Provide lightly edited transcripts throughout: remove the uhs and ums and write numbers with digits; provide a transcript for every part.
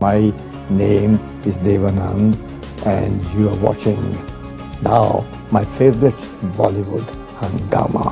My name is Dev Anand and you are watching now my favorite Bollywood, Hungama.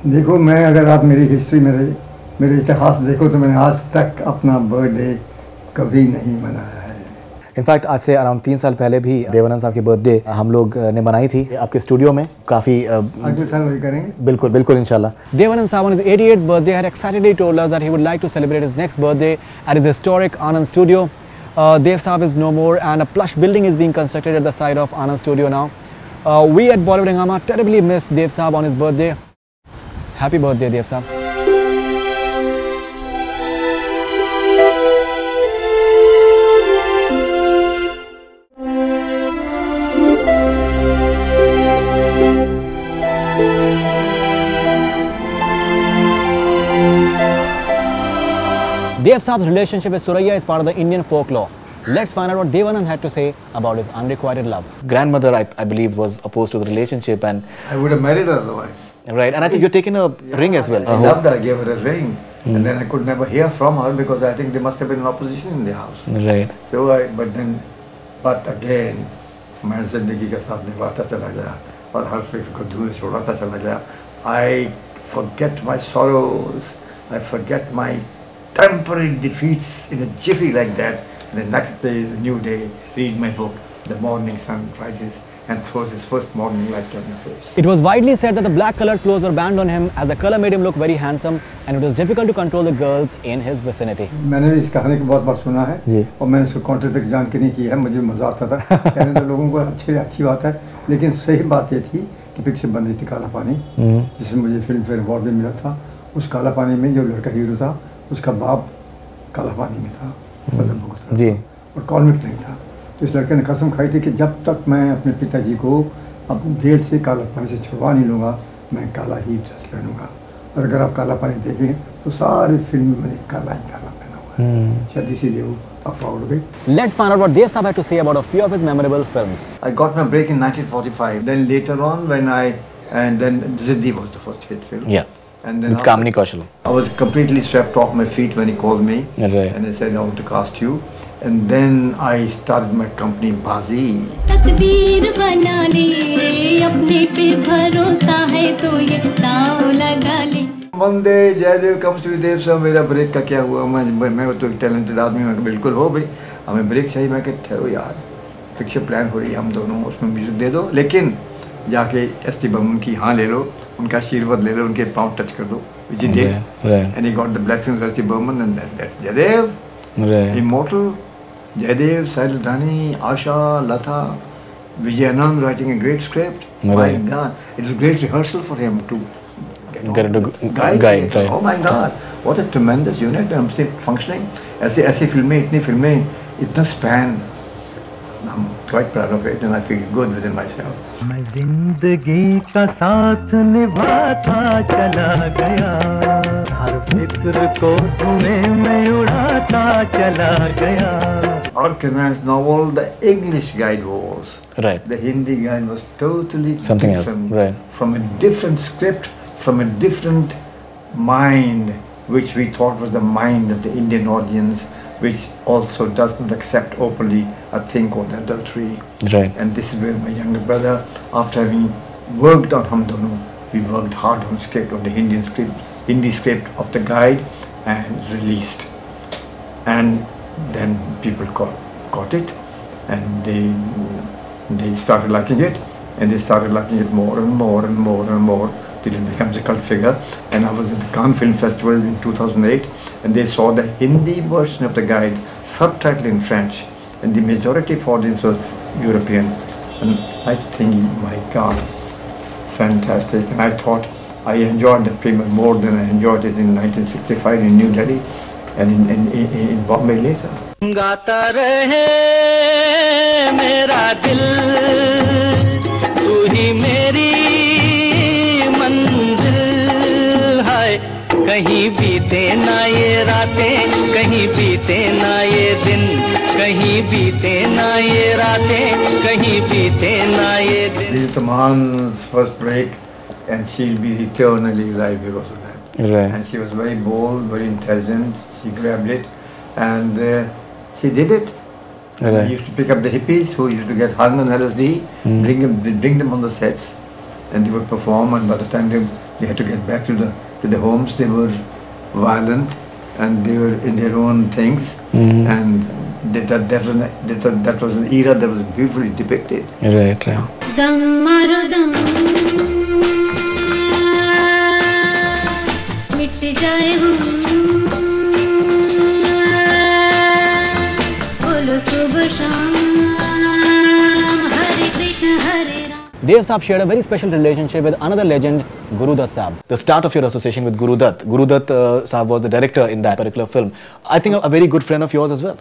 देखो, मैं अगर आप मेरी हिस्ट्री मेरे इतिहास देखो तो मैंने आज तक अपना बर्थडे कभी नहीं मनाया है। इनफैक्ट आज से अराउंड 3 साल पहले भी देव आनंद साहब की बर्थडे हम लोग ने मनाई थी आपके स्टूडियो में। काफ़ी अगले साल वही करेंगे। बिल्कुल बिल्कुल इंशाल्लाह। Dev Anand Sahab on his 88th birthday had excitedly told us that he would like to celebrate his next birthday at his historic Anand studio. Dev Sahab is no more and a plush building is being constructed at the side of Anand studio now. We at Bollywood Hungama terribly miss Dev Sahab on his birthday. Happy birthday, Dev Sahab. Dev Sahab's relationship with Suraiya is part of the Indian folklore. Let's find out what Dev Anand had to say about his unrequited love. Grandmother, I believe, was opposed to the relationship, and I would have married her otherwise. Right, and I think you're taking a ring as well. I loved her, I gave her a ring, and then I could never hear from her because I think there must have been an opposition in the house. Right. So but again, मैं जिंदगी का साथ निभाता चला गया और हर फिक्र को दूर छोड़ता चला गया. I forget my sorrows, I forget my temporary defeats in a jiffy like that. And the next day is a new day. Read my book. The morning sun rises and throws his first morning light on your face. It was widely said that the black colored clothes were banned on him as the color made him look very handsome and it was difficult to control the girls in his vicinity. मैंने इस कहानी को बहुत बार सुना है जी। और मैंने इसको कॉन्ट्रडिक्ट जान के नहीं किया है, मुझे मजा आता था। कहने तो लोगों को अच्छी बात है, लेकिन सही बात ये थी कि पिक्चर बन रही थी काला पानी, जिसमें मुझे फिल्म फेयर अवार्ड भी मिला था। उस काला पानी में जो लड़का हीरो था उसका बाप काला पानी में था, सजा भुगत रहा था और कॉन्विक्ट नहीं था। तो इस लड़के ने कसम खाई थी कि जब तक मैं अपने पिताजी को अपने जेल से काला पानी से छुड़वा नहीं लूँगा, मैं काला ही ड्रेस पहनूंगा। और अगर आप काला पानी देखें तो सारी फिल्म में मैंने काला ही काला पहना हुआ है, शायद इसीलिए वो अफवाह उड़ गई। Let's find out what Dev Sahab had to say about a few of his memorable films. I got my break in 1945. Then later on then Ziddi was the first hit film. Yeah. And then with Kamini Kaushal. I was completely swept off my feet when he called me. Right. And he said, I want to cast you. And then I started my company, Bazi. तकदीर बना ले, अपने पे भरोसा है तो ये दाव लगा ले. One day, Jaydev comes to me, Dev sir, मेरा ब्रेक का क्या हुआ? मैं तो एक टैलेंटेड आदमी हूँ, बिल्कुल हो भाई, हमें ब्रेक चाहिए। मैं कहता हूँ यार, पिक्चर प्लान हो रही है, हम दोनों उसमें म्यूजिक दे दो, लेकिन जाके एस.टी. बर्मन की हाँ ले लो, उनका आशीर्वाद ले लो, उनके पाँव टच कर दो, which he did. And he got the blessings of S.T. Burman, and that's Jaydev, immortal. Jaydev, Sahil Dhani, Asha, Lata, Vijay Anand writing a great script. My God, it was a great rehearsal for him to get into guide. Right. Oh my God, what a tremendous unit. I'm still functioning. ऐसी फिल्में, इतनी फिल्में, इतना span. I'm quite proud of it and I feel good within myself. मैं जिंदगी का साथ निभाता चला गया, हर फिक्र को धुएं में उड़ाता चला गया. Organized novel, the English guide was. Right. The Hindi guide was totally something different. Else. Right. From a different script, from a different mind, which we thought was the mind of the Indian audience, which also does not accept openly a thing called adultery. Right. And this is where my younger brother, after having worked on Hum Dono, we worked hard on script, on the Hindi script of the guide, and released. And then people got it, and they started liking it, and they started liking it more and more and more and more, till it becomes a cult figure. And I was at the Cannes Film Festival in 2008, and they saw the Hindi version of the guide, subtitled in French, and the majority of audience was European. And I think, my God, fantastic. And I thought I enjoyed the premiere more than I enjoyed it in 1965 in New Delhi and in Bombay later. गाता रहे मेरा दिल, तू ही मेरी मंजिल है. कहीं बीते ना ये रातें, कहीं बीते ना ये दिन, कहीं बीते ना ये रातें, कहीं बीते ना ये दिन. This is Taman's first break, and she'll be eternally alive because of that. Right. And she was very bold, very intelligent. She grabbed it, and she did it. And I used to pick up the hippies who used to get hung on LSD, bring them on the sets, and they would perform. And by the time they had to get back to the homes, they were violent and they were in their own things. And that was an era that was beautifully depicted. Right, right. दम मारो दम मिट जाए हम बोलो सुबह शाम हरे कृष्ण हरे Ram. Dev Sahab shared a very special relationship with another legend, Guru Dutt Sahab. The start of your association with Guru Dutt. Guru Dutt Sahab was the director in that particular film. I think a very good friend of yours as well.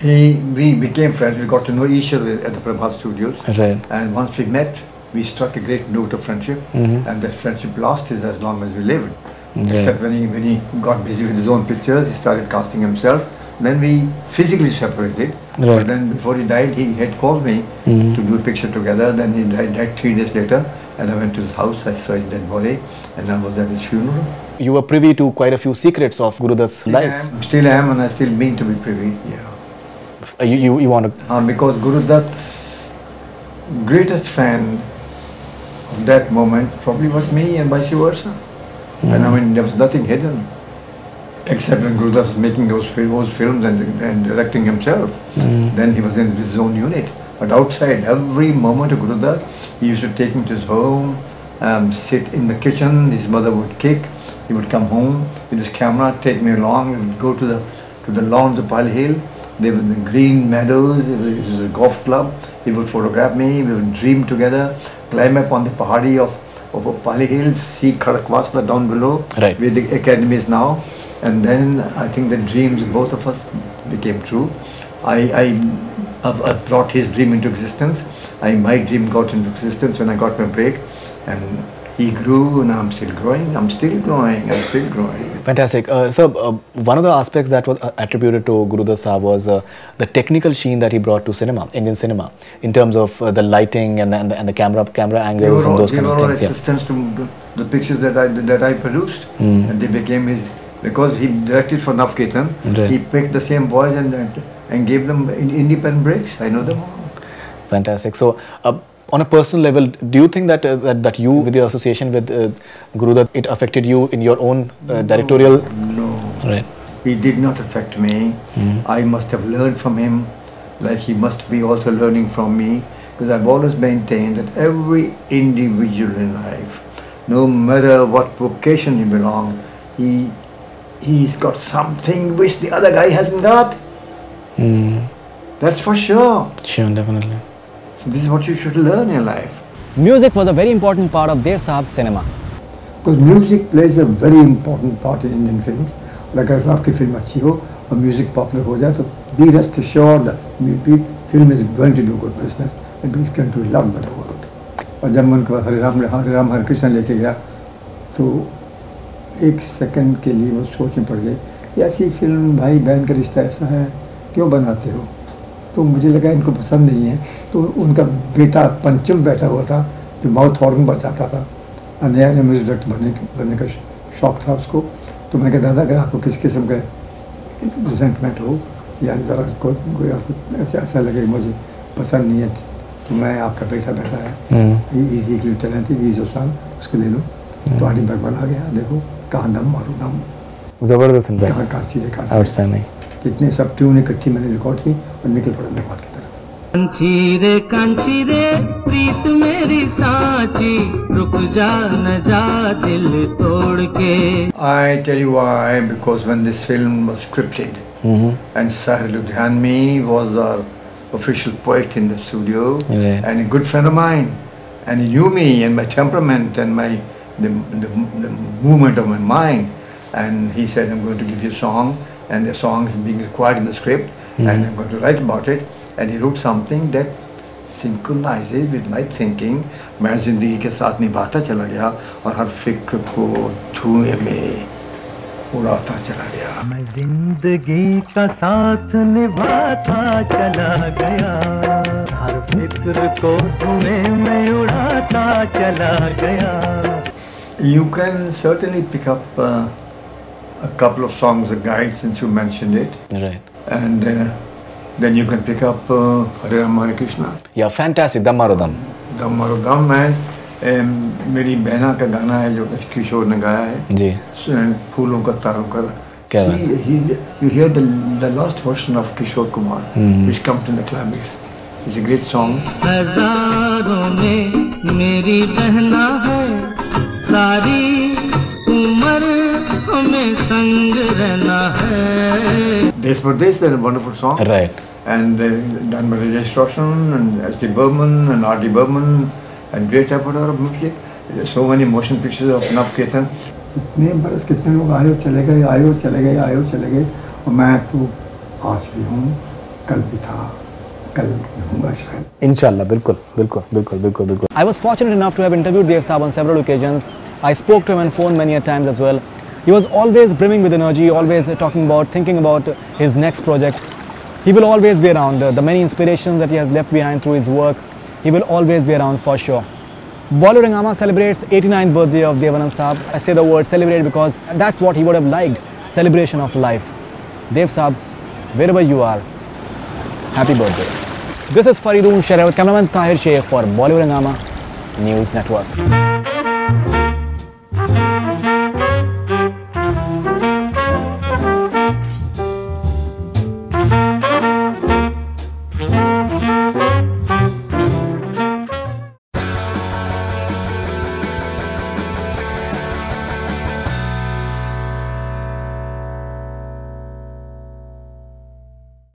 We became friends. We got to know each other at the Prabhat Studios. Right. And once we met, we struck a great note of friendship. And that friendship lasted as long as we lived. Except when he got busy with his own pictures, he started casting himself. Then we physically separated. Right. But then before he died, he had called me to do a picture together. Then he died 3 days later. And I went to his house, I saw his dead body, and I was at his funeral. You were privy to quite a few secrets of Guru Dutt's life. Still am, and I still mean to be privy, yeah. You want to... Because Guru Dutt's greatest fan of that moment probably was me, and vice versa. And I mean, there was nothing hidden. Except when Guru Dutt was making those films and directing himself. Then he was in his own unit. But outside, every moment of Guru Dutt, he used to take me to his home, sit in the kitchen, his mother would kick, he would come home with his camera, take me along, we would go to the lawns of Pali Hill. They were in the green meadows, it was a golf club, he would photograph me, we would dream together, climb up on the pahadi of Pali Hill, see Khadakwasla down below, right, where the academy is now. And then I think the dreams of both of us became true. I brought his dream into existence. My dream got into existence when I got my break. And he grew, and I'm still growing, I'm still growing. Fantastic. So, one of the aspects that was attributed to Guru Dutt Sahab was the technical sheen that he brought to cinema, Indian cinema, in terms of the lighting and the camera angles and those kind of things. They were all assistants to the pictures that I produced. And they became his, because he directed for Navketan, right, he picked the same boys and gave them independent breaks. I know them all. Fantastic. So, on a personal level, do you think that you, with your association with Guru Dutt, it affected you in your own directorial? No. Right. He did not affect me. I must have learned from him, like he must be also learning from me. Because I've always maintained that every individual in life, no matter what vocation he belongs, he's got something which the other guy hasn't got. That's for sure. Sure, definitely. So this is what you should learn in life. Music was a very important part of Dev Sahab's cinema. Because music plays a very important part in Indian films. और अगर आपकी film अच्छी हो और music popular हो जाए तो be rest assured that film is going to do good business and it's going to be loved by the world. और जब मैं उनके पास हरे राम हरे कृष्ण लेके गया तो एक सेकंड के लिए वो सोचने पड़ गई, ऐसी फिल्म भाई बहन का रिश्ता ऐसा है क्यों बनाते हो? तो मुझे लगा इनको पसंद नहीं है. तो उनका बेटा पंचम बैठा हुआ था जो माउथ ऑर्गन बजाता था और नया म्यूजिक डायरेक्टर बनने का शौक था उसको. तो मैंने कहा दादा अगर आपको किस किस्म का रिजेंटमेंट हो या ज़रा कोई आपको ऐसा लगे मुझे पसंद नहीं है तो मैं आपका बेटा बैठा है इजीली टैलेंटेड ईजोसान उसको ले लूँ. तो आदि भगवान आ गया. देखो कहाँ दम मारो दम जबरदस्त कहाँ कांची देखा आउटस्टैंडिंग. इतने सब ट्यून इकट्ठी मैंने रिकॉर्ड की और निकल पड़ा नेपाल की तरफ. कांची रे प्रीत मेरी साची रुक जा न जा दिल तोड़ के. I tell you why, because when this film was scripted and Sahir Ludhianvi was our official poet in the studio and a good friend of mine, and he knew me and my temperament and the movement of my mind, and he said I'm going to give you a song and the song is being required in the script and I'm going to write about it, and he wrote something that synchronizes with my thinking. मैं जिंदगी के साथ निभाता चला गया और हर फिक्र को धुएं में उड़ाता चला गया। मैं जिंदगी का साथ निभाता चला गया, हर फिक्र को धुएं में उड़ाता चला गया। You can certainly pick up a couple of songs, a guide, since you mentioned it. Right. And then you can pick up Hare Ram Hare Krishna. Yeah, fantastic. Dam Maro Dam. Dam Maro Dam है मेरी बहना का गाना है जो किशोर ने गाया है जी, फूलों का तारों का। क्या बात? You hear the last version of Kishore Kumar, which comes in the climax. It's a great song. हजारों में मेरी बहना है, सारी उम्र हमें संग रहना है। Desh Pardesh, they're a wonderful song. Right. And done by Rajesh Roshan and S.D. Burman and R.D. Burman and great repertoire of music. There's so many motion pictures of Nav Ketan. इतने बरस कितने लोग आए और चले गए, आए और चले गए, आए और चले गए, और मैं तो आज भी हूँ, कल भी था, कल भी हूँगा शायद। Inshallah, बिल्कुल, बिल्कुल, बिल्कुल, बिल्कुल, बिल्कुल. I was fortunate enough to have interviewed Dev Sahab on several occasions. I spoke to him on phone many a times as well. He was always brimming with energy, always talking about, thinking about his next project. He will always be around. The many inspirations that he has left behind through his work, he will always be around for sure. Bollywood Hungama celebrates 89th birthday of Dev Anand Sahab. I say the word celebrate because that's what he would have liked, celebration of life. Dev Sahab, wherever you are, happy birthday. This is Faridoon, Shahryar with cameraman Tahir Sheikh for Bollywood Hungama News Network.